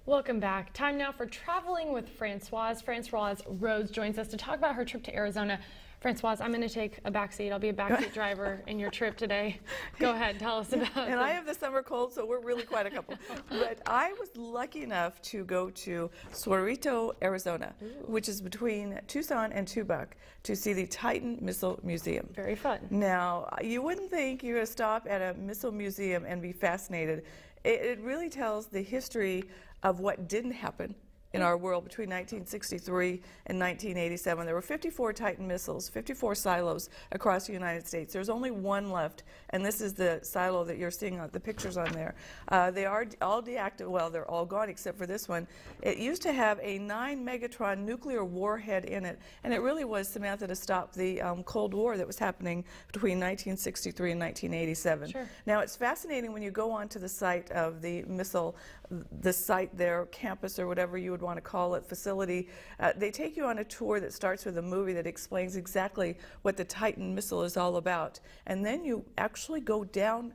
Welcome back. Time now for Traveling with Francoise. Francoise Rhodes joins us to talk about her trip to Arizona. Francoise, I'm going to take a backseat. I'll be a backseat driver in your trip today. Go ahead, tell us about it. And I have the summer cold, so we're really quite a couple. But I was lucky enough to go to Cerrito, Arizona, which is between Tucson and Tubac, to see the Titan Missile Museum. Very fun. Now, you wouldn't think you're going to stop at a missile museum and be fascinated. It really tells the history of what didn't happen in our world between 1963 and 1987. There were 54 Titan missiles, 54 silos across the United States. There's only one left, and this is the silo that you're seeing on the pictures on there. They are all deactivated. Well, they're all gone except for this one. It used to have a 9-megatron nuclear warhead in it, and it really was, Samantha, to stop the Cold War that was happening between 1963 and 1987. Sure. Now, it's fascinating when you go onto the site of the missile, the site there, campus or whatever you would want to call it, facility. They take you on a tour that starts with a movie that explains exactly what the Titan missile is all about. And then you actually go down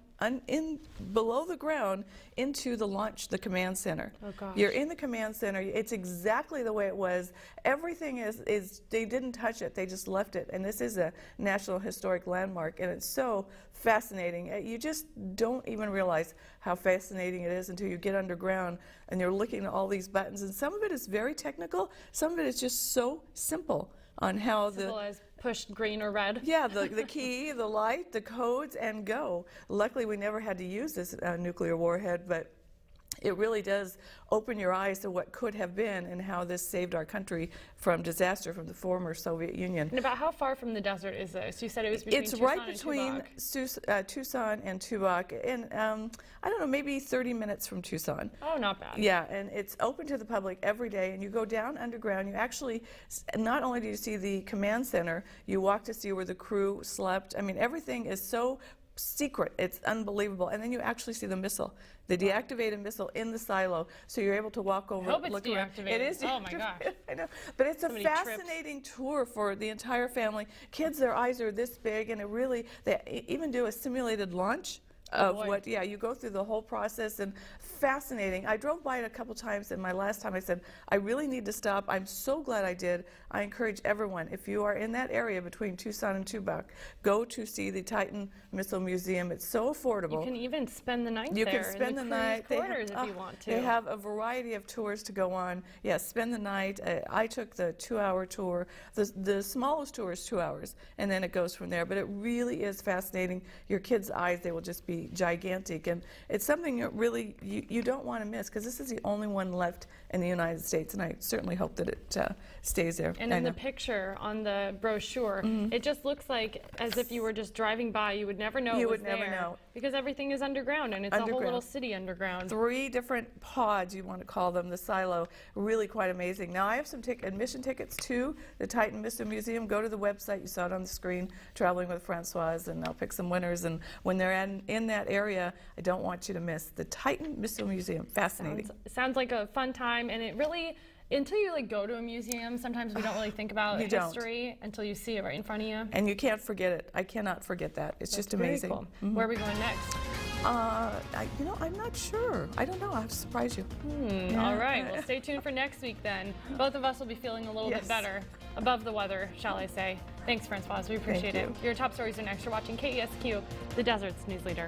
below the ground into the command center. Oh gosh. You're in the command center. It's exactly the way it was. Everything is they didn't touch it. They just left it. And this is a National Historic Landmark, and it's so fascinating. You just don't even realize how fascinating it is until you get underground and you're looking at all these buttons. And some of it is very technical. Some of it is just so simple on how Simple as push green or red. Yeah, the key, the light, the codes, and go. Luckily, we never had to use this nuclear warhead, but it really does open your eyes to what could have been and how this saved our country from disaster from the former Soviet Union. And about how far from the desert is this? You said it was between It's Tucson right and between Tucson and Tubac, and I don't know, maybe 30 minutes from Tucson. Oh, not bad. Yeah, and it's open to the public every day, and you go down underground. You actually, not only do you see the command center, you walk to see where the crew slept. I mean, everything is so secret. It's unbelievable. And then you actually see the missile, the deactivated missile in the silo. So you're able to walk over, look around. Deactivated. It is deactivated. Oh my gosh. I know. But it's So a many fascinating tour for the entire family. Kids, their eyes are this big, and they even do a simulated launch of what, yeah, you go through the whole process, and fascinating. I drove by it a couple times, and my last time I said, I really need to stop. I'm so glad I did. I encourage everyone, if you are in that area between Tucson and Tubac, go to see the Titan Missile Museum. It's so affordable. You can even spend the night You there. can spend the night. Quarters if you want to. They have a variety of tours to go on. Yes, spend the night. I took the 2-hour tour. The smallest tour is 2 hours, and then it goes from there. But it really is fascinating. Your kids' eyes, they will just be gigantic, and it's something that really you don't want to miss, because this is the only one left in the United States, and I certainly hope that it stays there. And in the picture on the brochure, it just looks like as if you were just driving by. You would never know it was there. You would never know. Because everything is underground, and it's a whole little city underground. 3 different pods, you want to call them, the silo. Really quite amazing. Now, I have some admission tickets to the Titan Missile Museum. Go to the website. You saw it on the screen, Traveling with Francoise, and I'll pick some winners. And when they're in that area, I don't want you to miss the Titan Missile Museum. Fascinating. Sounds like a fun time, and it really, until you go to a museum, sometimes we don't really think about history until you see it right in front of you. And you can't forget it. I cannot forget that. It's just amazing. Cool. Where are we going next? I'm not sure. I don't know. I'll have to surprise you. All right. Well, stay tuned for next week then. Both of us will be feeling a little bit better, above the weather, shall I say. Thanks, Francoise. We appreciate it. Your top stories are next. You're watching KESQ, the Desert's news leader.